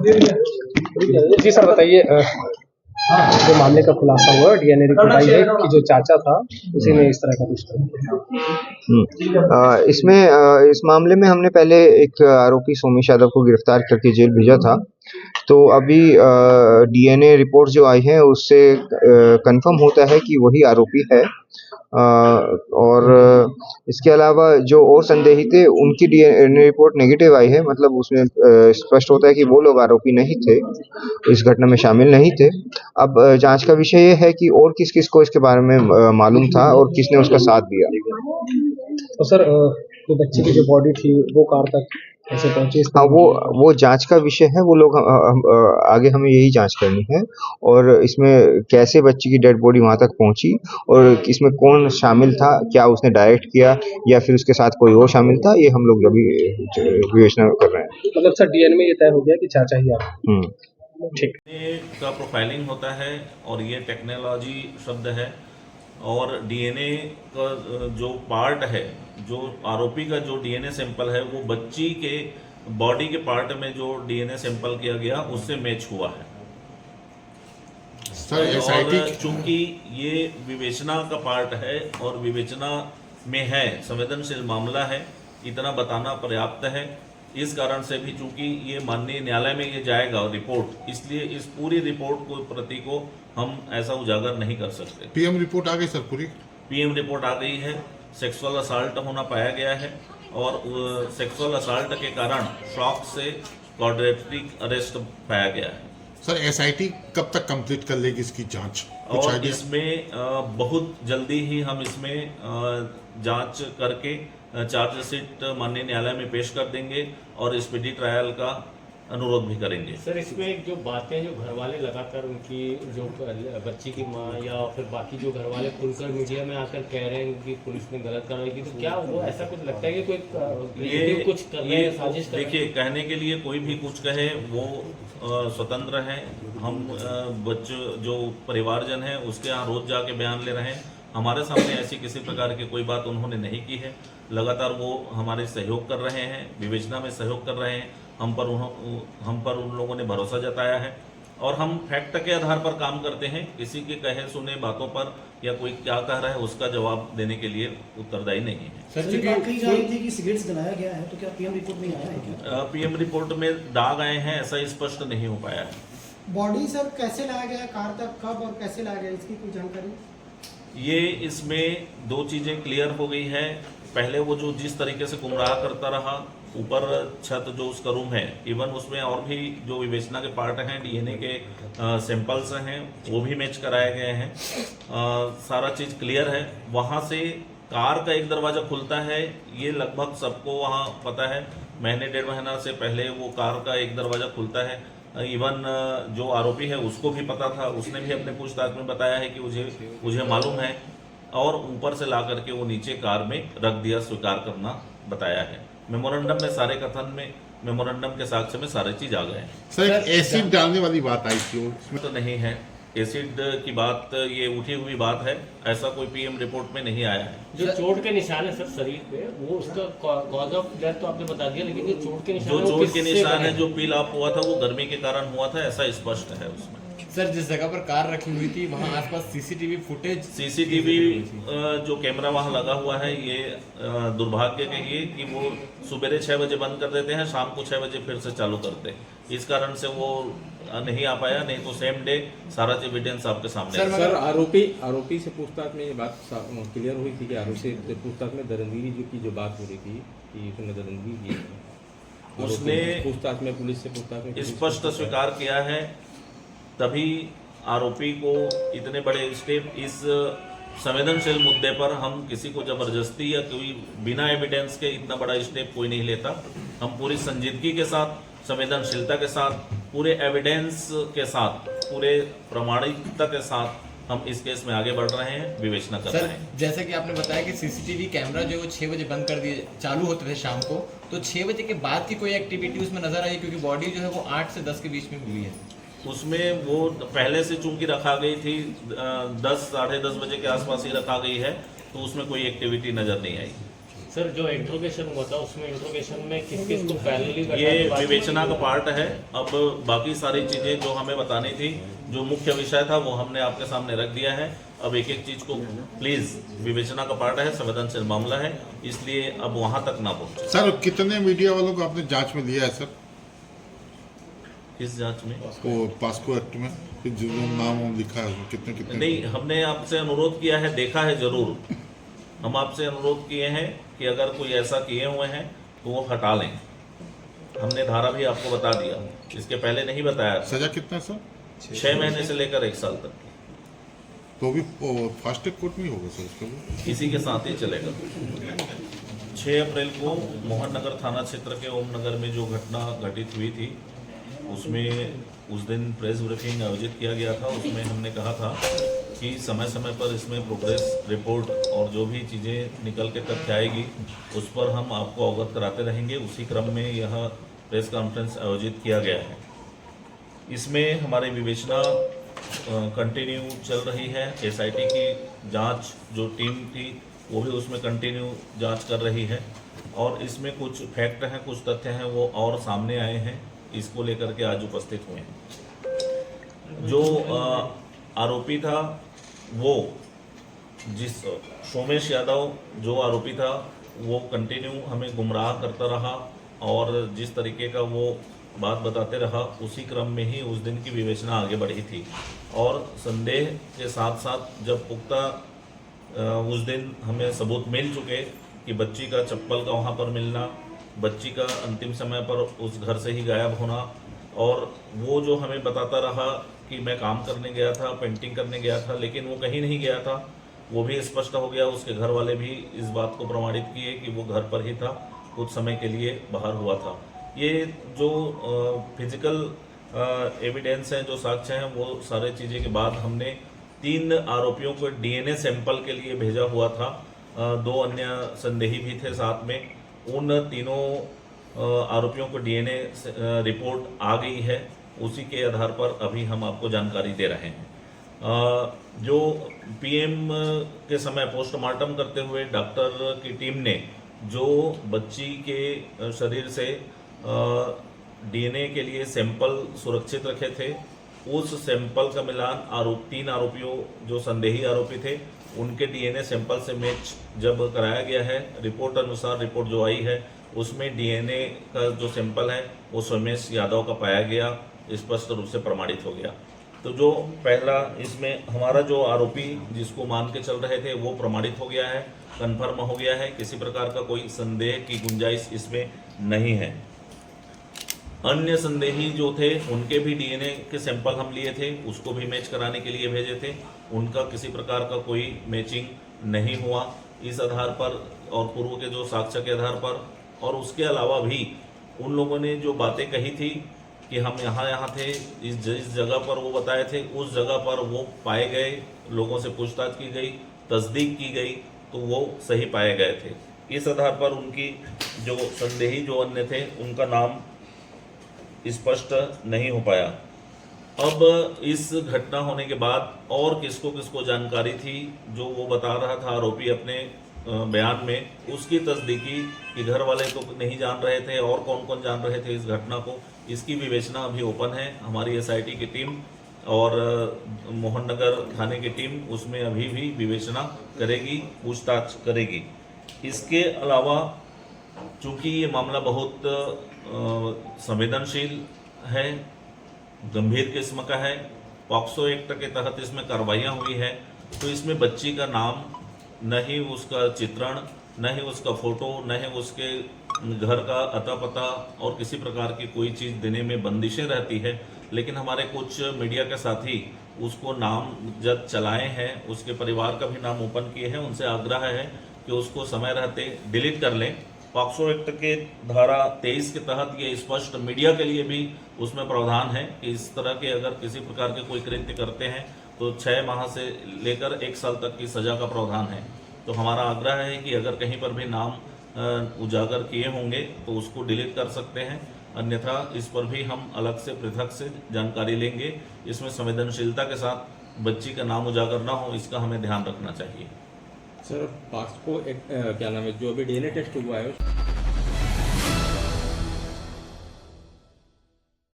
जी sir बताइए, जो मामले का खुलासा हुआ डीएनए रिपोर्ट आई है कि जो चाचा था उसी ने इस तरह का दुष्कर्म किया। इसमें इस मामले में हमने पहले एक आरोपी सोमेश यादव को गिरफ्तार करके जेल भेजा था। तो अभी डीएनए रिपोर्ट जो आई है उससे कंफर्म होता है कि वही आरोपी है। और इसके अलावा जो और संदेही थे उनकी डीएनए रिपोर्ट नेगेटिव आई है, मतलब उसमें स्पष्ट होता है कि वो लोग आरोपी नहीं थे, इस घटना में शामिल नहीं थे। अब जांच का विषय ये है कि और किस-किस को इसके बारे में मालूम था और किसने उसका साथ दिया। तो सर जो बच्चे की जो बॉडी थी वो कार तक कैसे पहुंची? हाँ, वो जांच का विषय है। वो लोग आगे हमें यही जांच करनी है और इसमें कैसे बच्ची की डेड बॉडी वहाँ तक पहुंची और इसमें कौन शामिल था, क्या उसने डायरेक्ट किया या फिर उसके साथ कोई और शामिल था, ये हम लोग अभी विवेचना कर रहे हैं। मतलब सर डीएनए में ये तय हो गया कि चाचा ही आप। ठीक का प्रोफाइलिंग होता है और ये टेक्नोलॉजी शब्द है और डीएनए का जो पार्ट है, जो आरोपी का जो डीएनए सैंपल है वो बच्ची के बॉडी के पार्ट में जो डीएनए सैंपल किया गया उससे मैच हुआ है। और चूंकि ये विवेचना का पार्ट है और विवेचना में है, संवेदनशील मामला है, इतना बताना पर्याप्त है। इस कारण से भी चूंकि ये माननीय न्यायालय में ये जाएगा रिपोर्ट, इसलिए इस पूरी रिपोर्ट को प्रति को हम ऐसा उजागर नहीं कर सकते। पीएम रिपोर्ट आ गई सर? पूरी पीएम रिपोर्ट आ गई है। सेक्सुअल असाल्ट होना पाया गया है और सेक्सुअल असाल्ट के कारण शॉक से कॉर्पोरेटिव अरेस्ट पाया गया है। सर एसआईटी कब तक कंप्लीट कर लेगी इसकी जांच? और इसमें बहुत जल्दी ही हम इसमें जांच करके चार्जशीट माननीय न्यायालय में पेश कर देंगे और स्पीडी ट्रायल का अनुरोध भी करेंगे। सर इसमें जो बातें जो घर वाले लगातार उनकी जो बच्ची की माँ या फिर बाकी जो घर वाले खुलकर मीडिया में आकर कह रहे हैं कि पुलिस ने गलत कार्रवाई की, तो क्या वो ऐसा कुछ लगता है कि कोई ये कुछ कर रहे हैं, साजिश कर रहे हैं? देखिए, कहने के लिए कोई भी कुछ कहे, वो स्वतंत्र हैं। हम बच्चों जो परिवारजन हैं उसके यहाँ रोज जाके बयान ले रहे हैं। हमारे सामने ऐसी किसी प्रकार की कोई बात उन्होंने नहीं की है। लगातार वो हमारे सहयोग कर रहे हैं, विवेचना में सहयोग कर रहे हैं। हम पर उन लोगों ने भरोसा जताया है और हम फैक्ट के आधार पर काम करते हैं। किसी के कहे सुने बातों पर या कोई क्या कह रहा है उसका जवाब देने के लिए उत्तरदायी नहीं है। सर बात कही जा रही थी कि सिगरेट्स जलाया गया है, तो क्या पीएम रिपोर्ट में आया है क्या? पीएम रिपोर्ट में दाग आए हैं, ऐसा स्पष्ट नहीं हो पाया है। बॉडी सर कैसे लाया गया कार तक, कब और कैसे लाया गया, इसकी कोई जानकारी? ये इसमें दो चीजें क्लियर हो गई है। पहले वो जो जिस तरीके से गुमराह करता रहा, ऊपर छत जो उसका रूम है, इवन उसमें और भी जो विवेचना के पार्ट हैं, डीएनए के सैंपल्स हैं, वो भी मैच कराए गए हैं। सारा चीज़ क्लियर है। वहाँ से कार का एक दरवाज़ा खुलता है, ये लगभग सबको वहाँ पता है। महीने डेढ़ महीना से पहले वो कार का एक दरवाज़ा खुलता है। इवन जो आरोपी है उसको भी पता था, उसने भी अपने पूछताछ में बताया है कि मुझे मालूम है, और ऊपर से ला करके वो नीचे कार में रख दिया, स्वीकार करना बताया है। मेमोरेंडम में सारे कथन में, मेमोरेंडम के साक्ष्य में सारी चीज आ गए हैं। सर एसिड डालने वाली बात आई थी, उसमें तो नहीं है एसिड की बात, ये उठी हुई बात है। ऐसा कोई पीएम रिपोर्ट में नहीं आया है। जो चोट के निशान है सर शरीर पे, वो उसका कॉज ऑफ डेथ तो आपने बता दिया, लेकिन जो चोट के निशान है, जो पील ऑफ हुआ था, वो गर्मी के कारण हुआ था, ऐसा स्पष्ट है उसमें। सर जिस जगह पर कार रखी हुई थी वहाँ आसपास सीसीटीवी जो कैमरा वहाँ लगा हुआ है, ये दुर्भाग्य कहिए कि वो सुबह 6 बजे बंद कर देते हैं, शाम को 6 बजे फिर से चालू करते हैं। इस कारण से वो नहीं आ पाया, नहीं तो सेम डे सारा एविडेंस आपके सामने। सर आरोपी से पूछताछ में ये बात क्लियर हुई थी कि आरोपी से पूछताछ में दरिंदगी की जो बात हो रही थी कि उसने दरिंदगी की, उसने पूछताछ में पुलिस से पूछताछ में स्पष्ट स्वीकार किया है। तभी आरोपी को इतने बड़े स्टेप, इस संवेदनशील मुद्दे पर हम किसी को जबरदस्ती या कोई बिना एविडेंस के इतना बड़ा स्टेप कोई नहीं लेता। हम पूरी संजीदगी के साथ, संवेदनशीलता के साथ, पूरे एविडेंस के साथ, पूरे प्रामाणिकता के साथ हम इस केस में आगे बढ़ रहे हैं, विवेचना कर रहे हैं। जैसे कि आपने बताया कि सीसीटीवी कैमरा जो है वो 6 बजे बंद कर दिए, चालू होते थे शाम को, तो 6 बजे के बाद की कोई एक्टिविटी उसमें नजर आई? क्योंकि बॉडी जो है वो 8 से 10 के बीच में मिली है। उसमें वो पहले से चूंकि रखा गई थी, 10 साढ़े 10 बजे के आसपास ही रखा गई है, तो उसमें कोई एक्टिविटी नजर नहीं आई। सर जो इंट्रोगेशन हुआ था उसमें इंट्रोगेशन में किस किस को पैरेलली ये विवेचना का पार्ट है। अब बाकी सारी चीजें जो हमें बतानी थी, जो मुख्य विषय था, वो हमने आपके सामने रख दिया है। अब एक एक चीज को प्लीज, विवेचना का पार्ट है, संवेदनशील मामला है, इसलिए अब वहां तक ना पहुंचे। सर कितने मीडिया वालों को आपने जांच में लिया है सर? किस जांच में? वो पास्को एक्ट में जो नाम लिखा है कितने कितने? नहीं, हमने आपसे अनुरोध किया है, देखा है जरूर। हम आपसे अनुरोध किए हैं कि अगर कोई ऐसा किए हुए हैं तो वो हटा लें। हमने धारा भी आपको बता दिया, इसके पहले नहीं बताया था। सजा कितना सर? 6 महीने से लेकर 1 साल तक तो भी फास्ट ट्रैक कोर्ट में ही होगा सर उसका भी? इसी के साथ ही चलेगा। 6 अप्रैल को मोहन नगर थाना क्षेत्र के ओम नगर में जो घटना घटित हुई थी, उसमें उस दिन प्रेस ब्रीफिंग आयोजित किया गया था। उसमें हमने कहा था कि समय समय पर इसमें प्रोग्रेस रिपोर्ट और जो भी चीज़ें निकल के तथ्य आएगी उस पर हम आपको अवगत कराते रहेंगे। उसी क्रम में यह प्रेस कॉन्फ्रेंस आयोजित किया गया है। इसमें हमारी विवेचना कंटिन्यू चल रही है। एसआईटी की जांच जो टीम थी वो भी उसमें कंटिन्यू जांच कर रही है, और इसमें कुछ फैक्ट हैं, कुछ तथ्य हैं, वो और सामने आए हैं, इसको लेकर के आज उपस्थित हुए हैं। जो आरोपी था, वो जिस सोमेश यादव जो आरोपी था, वो कंटिन्यू हमें गुमराह करता रहा और जिस तरीके का वो बात बताते रहा, उसी क्रम में ही उस दिन की विवेचना आगे बढ़ी थी। और संदेह के साथ साथ जब पुख्ता उस दिन हमें सबूत मिल चुके कि बच्ची का चप्पल का वहाँ पर मिलना, बच्ची का अंतिम समय पर उस घर से ही गायब होना, और वो जो हमें बताता रहा कि मैं काम करने गया था, पेंटिंग करने गया था, लेकिन वो कहीं नहीं गया था, वो भी स्पष्ट हो गया। उसके घर वाले भी इस बात को प्रमाणित किए कि वो घर पर ही था, कुछ समय के लिए बाहर हुआ था। ये जो फिजिकल एविडेंस हैं, जो साक्ष्य हैं, वो सारे चीज़ें के बाद हमने 3 आरोपियों को डीएनए सैंपल के लिए भेजा हुआ था। 2 अन्य संदेही भी थे साथ में। उन तीनों आरोपियों को डीएनए रिपोर्ट आ गई है। उसी के आधार पर अभी हम आपको जानकारी दे रहे हैं। जो पीएम के समय पोस्टमार्टम करते हुए डॉक्टर की टीम ने जो बच्ची के शरीर से डीएनए के लिए सैंपल सुरक्षित रखे थे, उस सैंपल का मिलान 3 आरोपियों जो संदेही आरोपी थे उनके डीएनए सैंपल से मैच जब कराया गया है, रिपोर्ट अनुसार रिपोर्ट जो आई है उसमें डीएनए का जो सैंपल है वो सोमेश यादव का पाया गया, स्पष्ट रूप से प्रमाणित हो गया। तो जो पहला इसमें हमारा जो आरोपी जिसको मान के चल रहे थे वो प्रमाणित हो गया है, कन्फर्म हो गया है, किसी प्रकार का कोई संदेह की गुंजाइश इसमें नहीं है। अन्य संदेही जो थे उनके भी डीएनए के सैंपल हम लिए थे, उसको भी मैच कराने के लिए भेजे थे, उनका किसी प्रकार का कोई मैचिंग नहीं हुआ। इस आधार पर और पूर्व के जो साक्ष्य के आधार पर, और उसके अलावा भी उन लोगों ने जो बातें कही थी कि हम यहाँ थे, इस जगह पर वो बताए थे, उस जगह पर वो पाए गए, लोगों से पूछताछ की गई, तस्दीक की गई तो वो सही पाए गए थे। इस आधार पर उनकी जो संदेही जो अन्य थे उनका नाम स्पष्ट नहीं हो पाया। अब इस घटना होने के बाद और किसको किसको जानकारी थी जो वो बता रहा था आरोपी अपने बयान में, उसकी तस्दीकी कि घर वाले तो नहीं जान रहे थे और कौन कौन जान रहे थे इस घटना को, इसकी विवेचना अभी ओपन है। हमारी एसआईटी की टीम और मोहन नगर थाने की टीम उसमें अभी भी विवेचना करेगी, पूछताछ करेगी। इसके अलावा चूँकि ये मामला बहुत संवेदनशील है, गंभीर किस्म का है, पॉक्सो एक्ट के तहत इसमें कार्रवाइयाँ हुई है, तो इसमें बच्ची का नाम, न ही उसका चित्रण, न ही उसका फोटो, न ही उसके घर का अता पता और किसी प्रकार की कोई चीज़ देने में बंदिशें रहती है। लेकिन हमारे कुछ मीडिया के साथी उसको नाम जब चलाए हैं, उसके परिवार का भी नाम ओपन किए हैं, उनसे आग्रह है कि उसको समय रहते डिलीट कर लें। पॉक्सो एक्ट के धारा 23 के तहत ये स्पष्ट मीडिया के लिए भी उसमें प्रावधान है कि इस तरह के अगर किसी प्रकार के कोई कृत्य करते हैं तो 6 माह से लेकर 1 साल तक की सज़ा का प्रावधान है। तो हमारा आग्रह है कि अगर कहीं पर भी नाम उजागर किए होंगे तो उसको डिलीट कर सकते हैं, अन्यथा इस पर भी हम अलग से पृथक से जानकारी लेंगे। इसमें संवेदनशीलता के साथ बच्ची का नाम उजागर ना हो, इसका हमें ध्यान रखना चाहिए। सर पार्ट्स को क्या नाम है जो अभी डीएनए टेस्ट हुआ है